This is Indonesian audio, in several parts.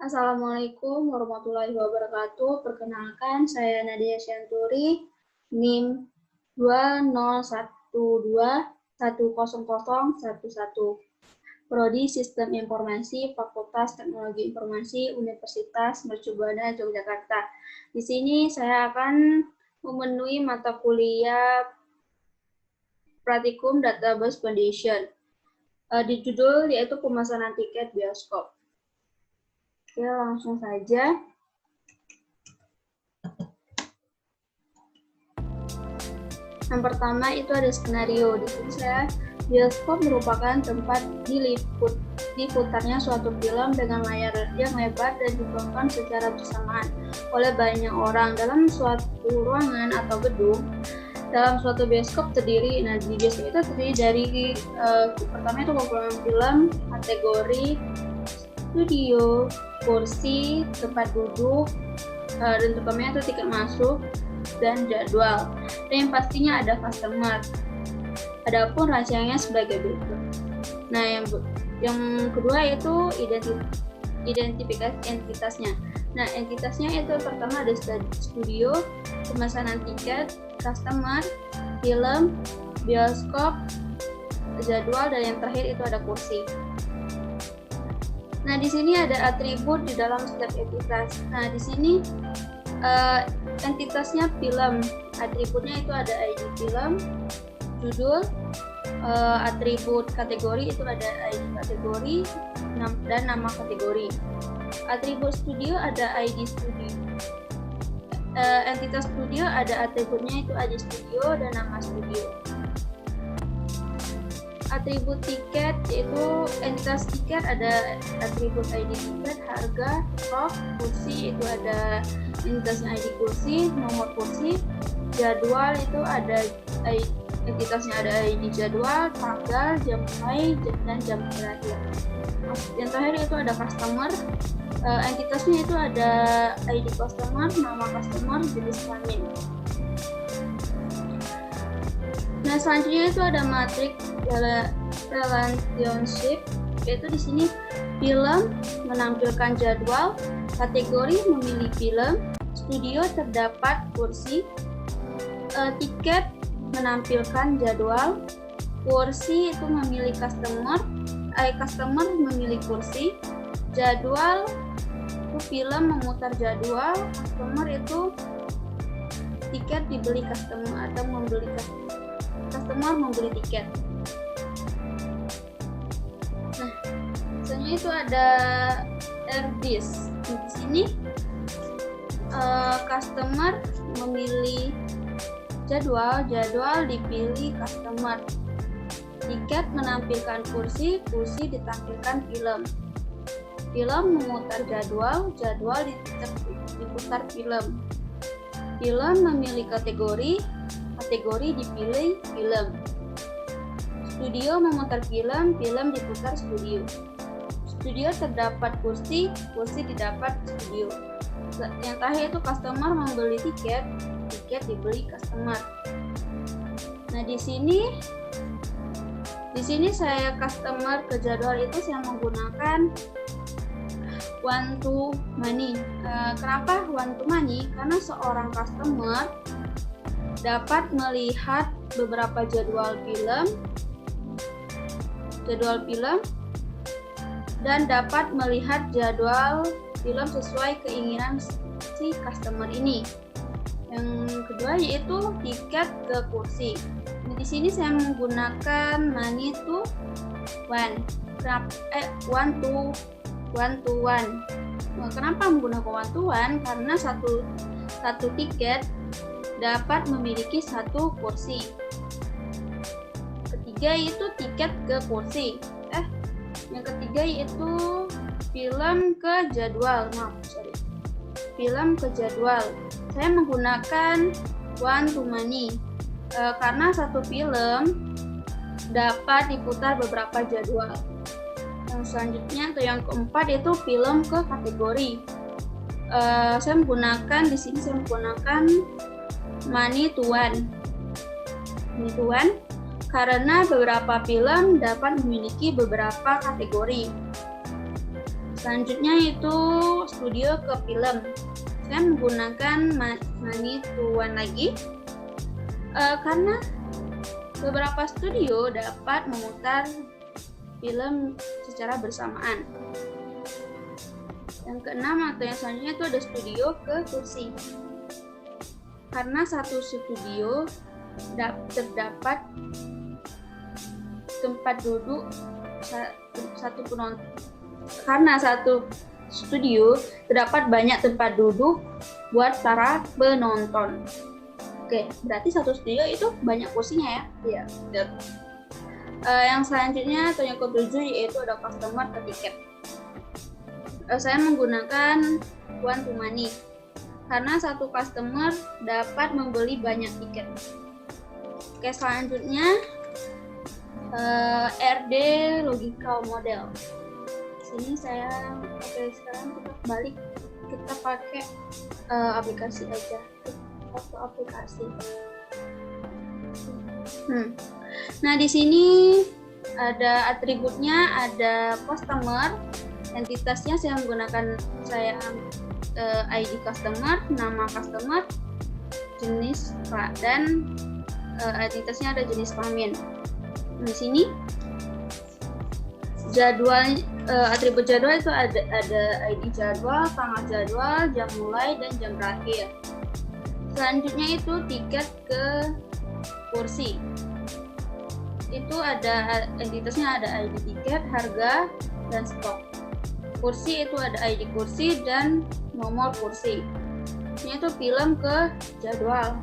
Assalamualaikum warahmatullahi wabarakatuh. Perkenalkan, saya Nadia Syanturi, NIM 2012100111, Prodi Sistem Informasi, Fakultas Teknologi Informasi, Universitas Mercubuana, Yogyakarta. Di sini saya akan memenuhi mata kuliah Praktikum Database Foundation. Di judul yaitu pemesanan tiket bioskop. Oke, langsung saja. Yang pertama itu ada skenario. Di sini bioskop merupakan tempat diputarnya suatu film dengan layar yang lebar dan ditonton secara bersamaan oleh banyak orang dalam suatu ruangan atau gedung. Dalam suatu bioskop terdiri, di bioskop itu terdiri dari pertama itu kumpulan film, kategori, studio, kursi, tempat duduk, dan terutama itu tiket masuk dan jadwal. Dan yang pastinya ada customer. Adapun rancangannya sebagai berikut. Nah, yang kedua itu identifikasi entitasnya. Nah, entitasnya itu pertama ada studio, pemesanan tiket, customer, film, bioskop, jadwal, dan yang terakhir itu ada kursi. Nah, di sini ada atribut di dalam setiap entitas. Nah, di sini entitasnya film. Atributnya itu ada ID film, judul, atribut kategori itu ada ID kategori dan nama kategori. Atribut studio ada ID studio. Entitas studio ada atributnya itu ID studio dan nama studio. Atribut tiket yaitu entitas tiket ada atribut ID tiket, harga, stok, kursi itu ada entitasnya ID kursi, nomor kursi, jadwal itu ada entitasnya ada ID jadwal, tanggal, jam mulai, dan jam berakhir. Yang terakhir itu ada customer, entitasnya itu ada ID customer, nama customer, jenis kelamin. Nah, selanjutnya itu ada matriks relationship, yaitu di sini film menampilkan jadwal, kategori memilih film, studio terdapat kursi, tiket menampilkan jadwal, kursi itu memilih customer memilih kursi, jadwal itu film memutar jadwal, customer itu tiket dibeli customer atau customer membeli tiket. Nah, misalnya itu ada AirDisk. Di sini customer memilih jadwal dipilih customer. Tiket menampilkan kursi ditampilkan film. Film memutar jadwal diputar film. Film memilih kategori dipilih film. Studio memutar film diputar studio. Studio terdapat kursi didapat studio. Yang terakhir itu customer membeli tiket dibeli customer. Nah, di sini saya customer ke jadwal itu saya menggunakan one to many. Kenapa one to many? Karena seorang customer dapat melihat beberapa jadwal film dan dapat melihat jadwal film sesuai keinginan si customer ini. Yang kedua yaitu tiket ke kursi. Nah, di sini saya menggunakan money to one. One to one. Nah, kenapa menggunakan one to one? Karena satu tiket dapat memiliki satu kursi. Ketiga itu tiket ke kursi. Yang ketiga yaitu film ke jadwal. Film ke jadwal. Saya menggunakan one to many karena satu film dapat diputar beberapa jadwal. Yang selanjutnya atau yang keempat itu film ke kategori. Saya menggunakan money to one. Karena beberapa film dapat memiliki beberapa kategori. Selanjutnya itu studio ke film. Saya menggunakan Money to One lagi karena beberapa studio dapat memutar film secara bersamaan. Yang keenam atau yang selanjutnya itu ada studio ke kursi. Karena satu studio terdapat tempat duduk satu penonton. Karena satu studio terdapat banyak tempat duduk buat para penonton. Oke, berarti satu studio itu banyak kursinya ya? Iya. Yang selanjutnya atau yang ke-7 yaitu ada customer ke tiket. Saya menggunakan one to many karena satu customer dapat membeli banyak tiket. Oke, selanjutnya RD Logical Model. Sini saya sekarang kita balik, kita pakai aplikasi aja, satu aplikasi. Nah, di sini ada atributnya, ada customer, entitasnya saya menggunakan ID customer, nama customer, jenis dan entitasnya ada jenis kelamin. Di sini jadwal, atribut jadwal itu ada ID jadwal, tanggal jadwal, jam mulai dan jam berakhir. Selanjutnya itu tiket ke kursi. Itu ada entitasnya, ada ID tiket, harga, dan stok. Kursi itu ada ID kursi dan nomor kursi. Ini itu film ke jadwal.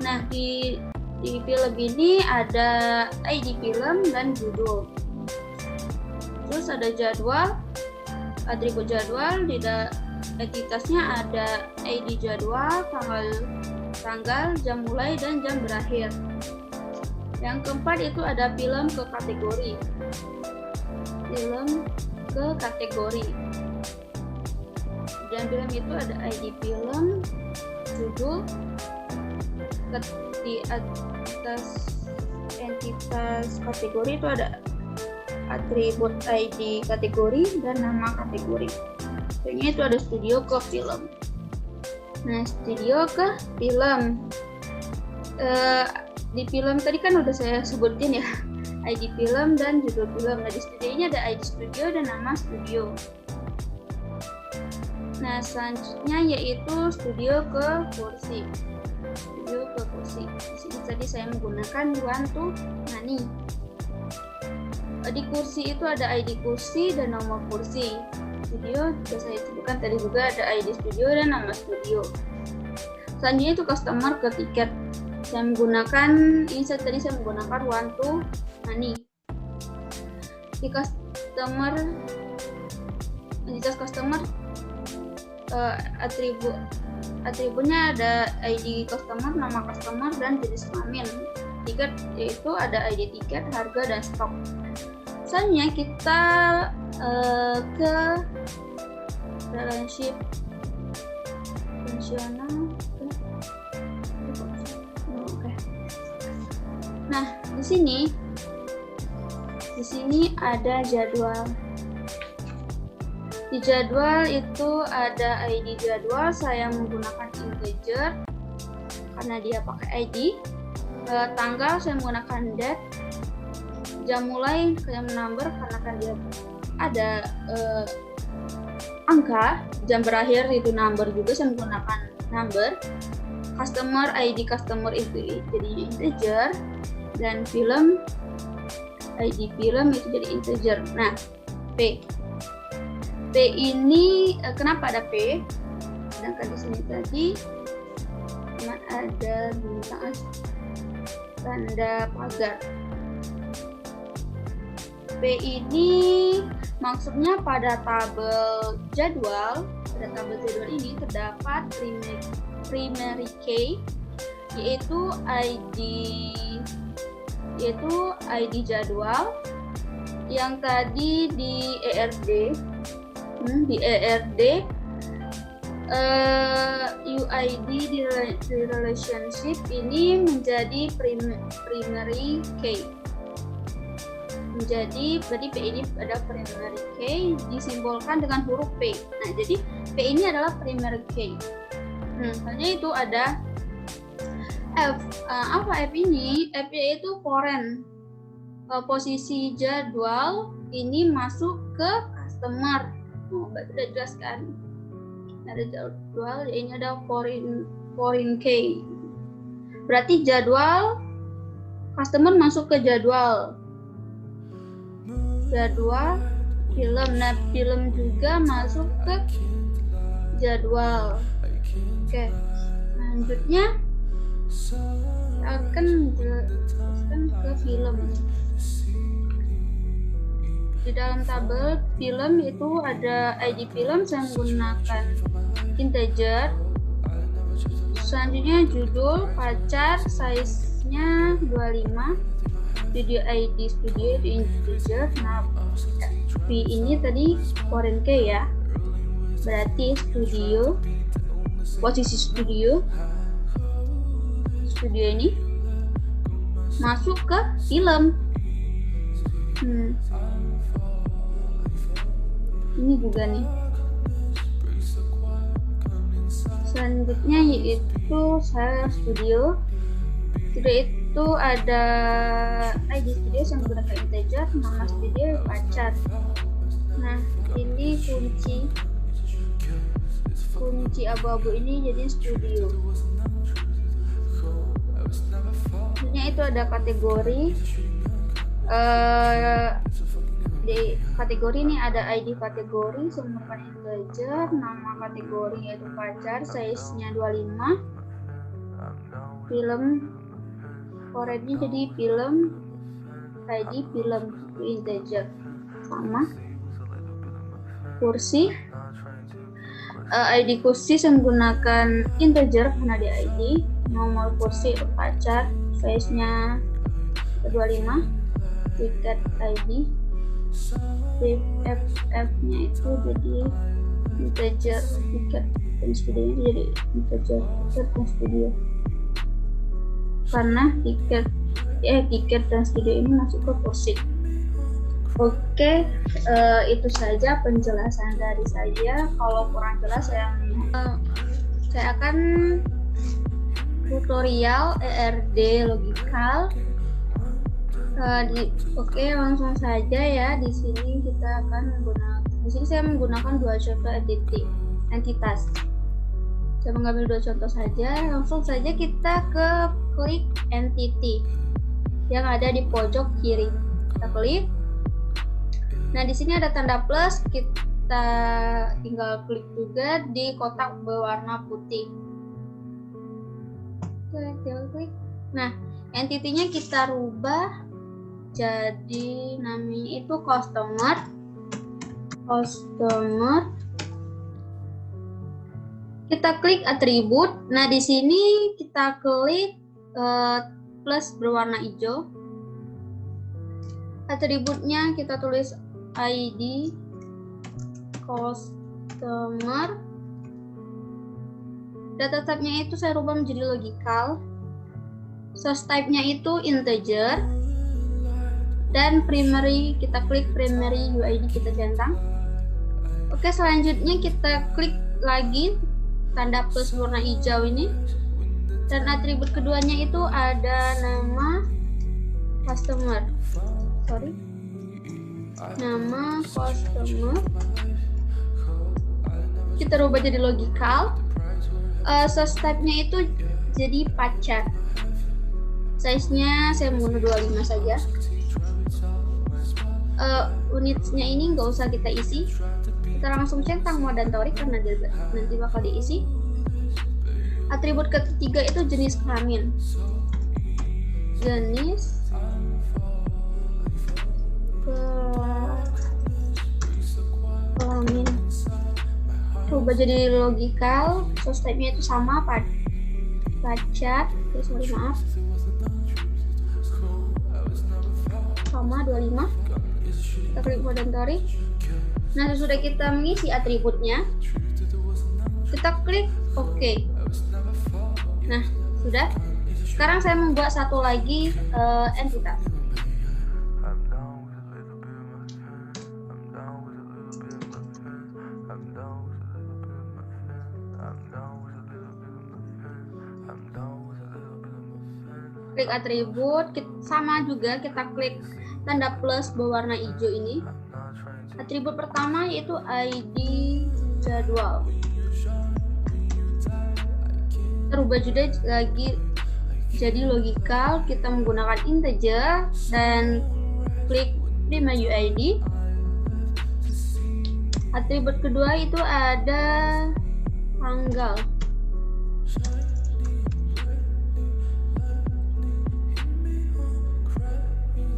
Nah, di film ini ada ID film dan judul. Terus ada jadwal, atribut jadwal, entitasnya ada ID jadwal, tanggal, jam mulai dan jam berakhir. Yang keempat itu ada film ke kategori. Film ke kategori. Dan film itu ada ID film, judul, di atas entitas kategori itu ada atribut ID kategori dan nama kategori. Ini itu ada studio ke film. Nah, studio ke film. Di film tadi kan udah saya sebutin ya, ID film dan judul film. Nah, di studio ini ada ID studio dan nama studio. Nah, selanjutnya yaitu studio ke kursi. Studio ke kursi. Di sini tadi saya menggunakan one to many. Di kursi itu ada ID kursi dan nomor kursi. Studio juga saya sebutkan tadi juga ada ID studio dan nama studio. Selanjutnya itu customer ke tiket. Saya menggunakan tadi saya menggunakan one to many. Di entitas customer atributnya ada ID customer, nama customer, dan jenis kelamin. Tiket yaitu ada ID tiket, harga, dan stok. Selanjutnya kita ke relationship fungsional. Nah, di sini ada jadwal. Di jadwal itu ada ID jadwal, saya menggunakan integer karena dia pakai ID. Tanggal saya menggunakan date. Jam mulai saya number karena kan dia ada angka. Jam berakhir itu number juga, saya menggunakan number. Customer, ID customer itu jadi integer, dan film, ID film itu jadi integer. Nah, P ini kenapa ada P? Sedangkan di sini tadi cuma ada bintang tanda pagar. P ini maksudnya pada tabel jadwal. Pada tabel jadwal ini terdapat primary key, yaitu ID jadwal yang tadi di ERD UID di relationship ini menjadi primary key. Jadi berarti P ini adalah primary key disimbolkan dengan huruf P. Nah, jadi P ini adalah primary key. Selanjutnya itu ada F. Apa F ini? F itu foreign. Posisi jadwal ini masuk ke customer. Sudah jelas kan? Ada jadwal, ini ada foreign key. Berarti jadwal customer masuk ke jadwal film. Nah, film juga masuk ke jadwal. Oke, selanjutnya akan jelaskan ke film. Di dalam tabel film itu ada ID film, saya menggunakan integer. Selanjutnya judul, pacar, size-nya 25. Studio ID studio itu integer. Nah, V ini tadi foreign key ya, berarti studio, posisi studio ini masuk ke film. Ini juga nih. Selanjutnya yaitu saya studio itu ada ID studio yang menggunakan integer, nama studio pacar. Nah, ini kunci abu-abu ini jadi studio. Selanjutnya itu ada kategori. Di kategori ini ada ID kategori, menggunakan integer, nama kategori yaitu pacar, size-nya 25. Film foreign-nya jadi film, ID film integer sama. Kursi, ID kursi menggunakan integer karena di ID. Nomor kursi pacar, size-nya 25. Tiket ID, FF-nya itu jadi integer, tiket dan studio jadi integer, tiket dan studio. Karena tiket dan studio ini masuk ke kursi. Oke, itu saja penjelasan dari saya. Kalau kurang jelas saya akan tutorial ERD logikal. Oke, langsung saja ya. Di sini saya menggunakan dua contoh entitas. Saya mengambil dua contoh saja. Langsung saja kita ke klik entity yang ada di pojok kiri. Kita klik. Nah, di sini ada tanda plus. Kita tinggal klik juga di kotak berwarna putih. Tinggal klik. Nah, entity-nya kita rubah jadi namanya itu customer. Kita klik atribut. Nah, di sini kita klik plus berwarna hijau. Atributnya kita tulis ID customer. Data type-nya itu saya rubah menjadi logical. Source type-nya itu integer. Dan primary, kita klik primary UID, kita centang. Oke, selanjutnya kita klik lagi tanda plus warna hijau ini, dan atribut keduanya itu ada nama customer. Nama customer kita rubah jadi logical. Source type-nya itu jadi pacar. Size-nya saya menggunakan 25 saja. Unitnya ini nggak usah kita isi, kita langsung centang muat dan torik karena nanti bakal diisi. Atribut ketiga itu jenis kelamin. Jenis kelamin coba jadi logical. Source type-nya itu sama, pacar. Maaf, sama 25. Kita klik inventory. Nah, sesudah kita mengisi atributnya, kita klik OK. Nah, sudah. Sekarang saya membuat satu lagi entitas. klik atribut, sama juga kita klik tanda plus berwarna hijau ini. Atribut pertama yaitu ID jadwal. Terubah juga lagi jadi logikal, kita menggunakan integer dan klik prima UID. Atribut kedua itu ada tanggal.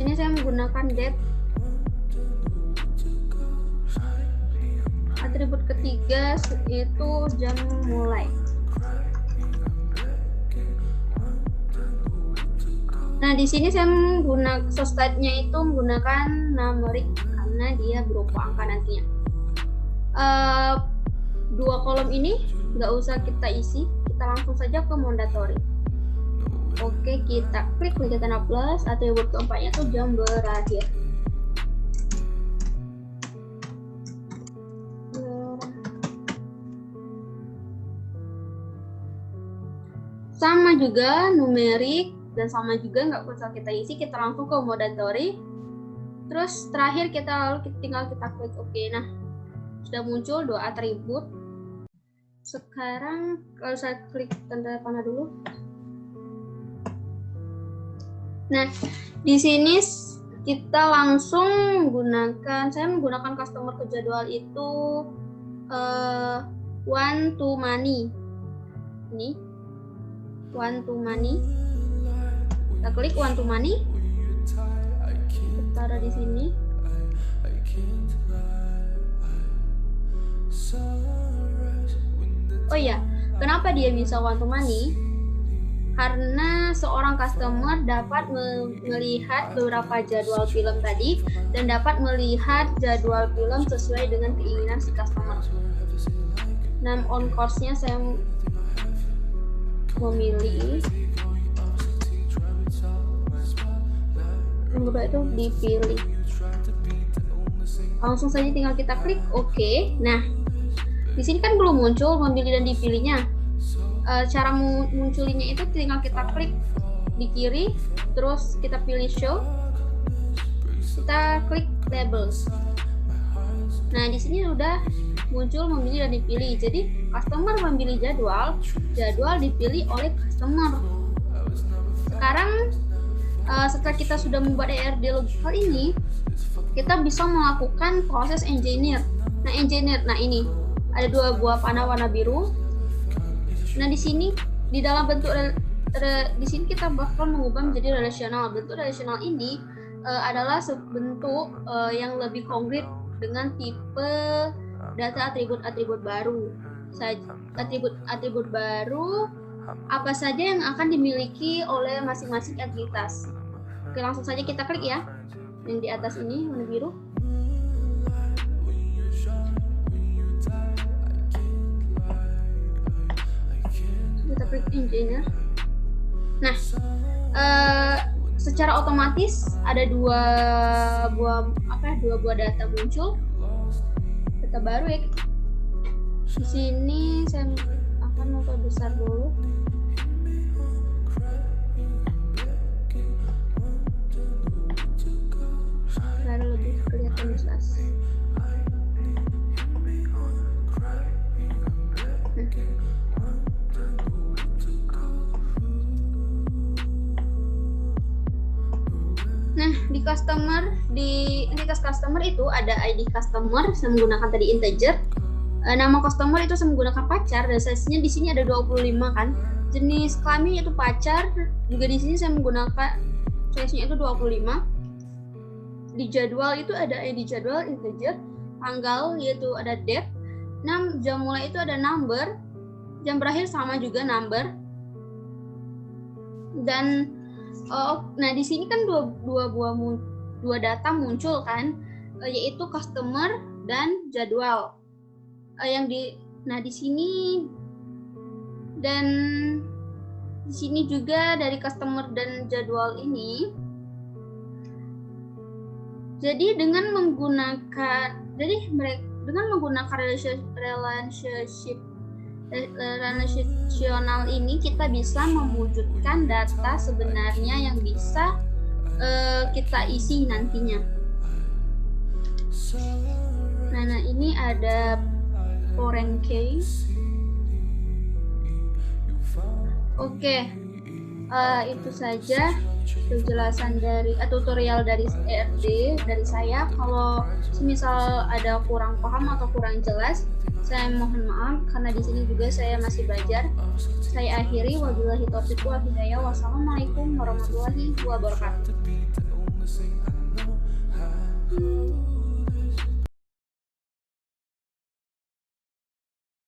Ini saya menggunakan date. Atribut ketiga itu jam mulai. Nah, di sini saya menggunakan substatnya itu menggunakan numerik karena dia berupa angka nantinya. Dua kolom ini nggak usah kita isi, kita langsung saja ke mandatory. Oke, kita klik tanda plus, atribut keempatnya itu jam berakhir. Sama juga numerik dan sama juga nggak usah kita isi, kita langsung ke mandatory. Terus terakhir tinggal kita klik OK. Nah, sudah muncul dua atribut. Sekarang kalau saya klik tanda panah dulu. Nah, di sini kita langsung saya menggunakan customer ke jadwal itu one to money. Ini one to money. Kita klik one to money. Kita taruh di sini. Oh iya, kenapa dia bisa one to money? Karena seorang customer dapat melihat beberapa jadwal film tadi dan dapat melihat jadwal film sesuai dengan keinginan si customer. Nah, on course-nya saya memilih nomor 2 itu dipilih. Langsung saja tinggal kita klik OK. Nah, di sini kan belum muncul memilih dan dipilihnya. Cara munculinya itu tinggal kita klik di kiri, terus kita pilih show, kita klik labels. Nah, di sini udah muncul memilih dan dipilih. Jadi customer memilih jadwal dipilih oleh customer. Sekarang setelah kita sudah membuat ERD logikal ini, kita bisa melakukan proses engineer. Nah ini ada dua buah panah warna biru. Nah, di sini di dalam bentuk di sini kita bakal mengubah menjadi relasional. Bentuk relasional ini adalah bentuk yang lebih konkret dengan tipe data atribut-atribut baru. Atribut baru apa saja yang akan dimiliki oleh masing-masing entitas. Oke, langsung saja kita klik ya. Yang di atas ini warna biru. Kita klik engineer. Nah, secara otomatis ada dua buah data muncul. Data baru ya. Di sini saya akan memperbesar dulu. Biar lebih kelihatan jelas. Nah, di entitas customer itu ada ID customer, saya menggunakan tadi integer. Nama customer itu saya menggunakan pacar, dan size-nya di sini ada 25 kan. Jenis kelamin itu pacar, juga di sini saya menggunakan size-nya itu 25. Di jadwal itu ada ID jadwal integer, tanggal yaitu ada date, jam mulai itu ada number, jam berakhir sama juga number. Dan nah di sini kan dua data muncul kan, yaitu customer dan jadwal. Di sini dan di sini juga dari customer dan jadwal ini. Jadi dengan menggunakan relationship Relasional ini kita bisa mewujudkan data sebenarnya yang bisa kita isi nantinya. Nah ini ada foreign key. Oke, itu saja penjelasan dari tutorial dari ERD dari saya. Kalau semisal ada kurang paham atau kurang jelas, saya mohon maaf karena di sini juga saya masih belajar. Saya akhiri, wabillahi taufiq wal hidayah. Wassalamualaikum warahmatullahi wabarakatuh.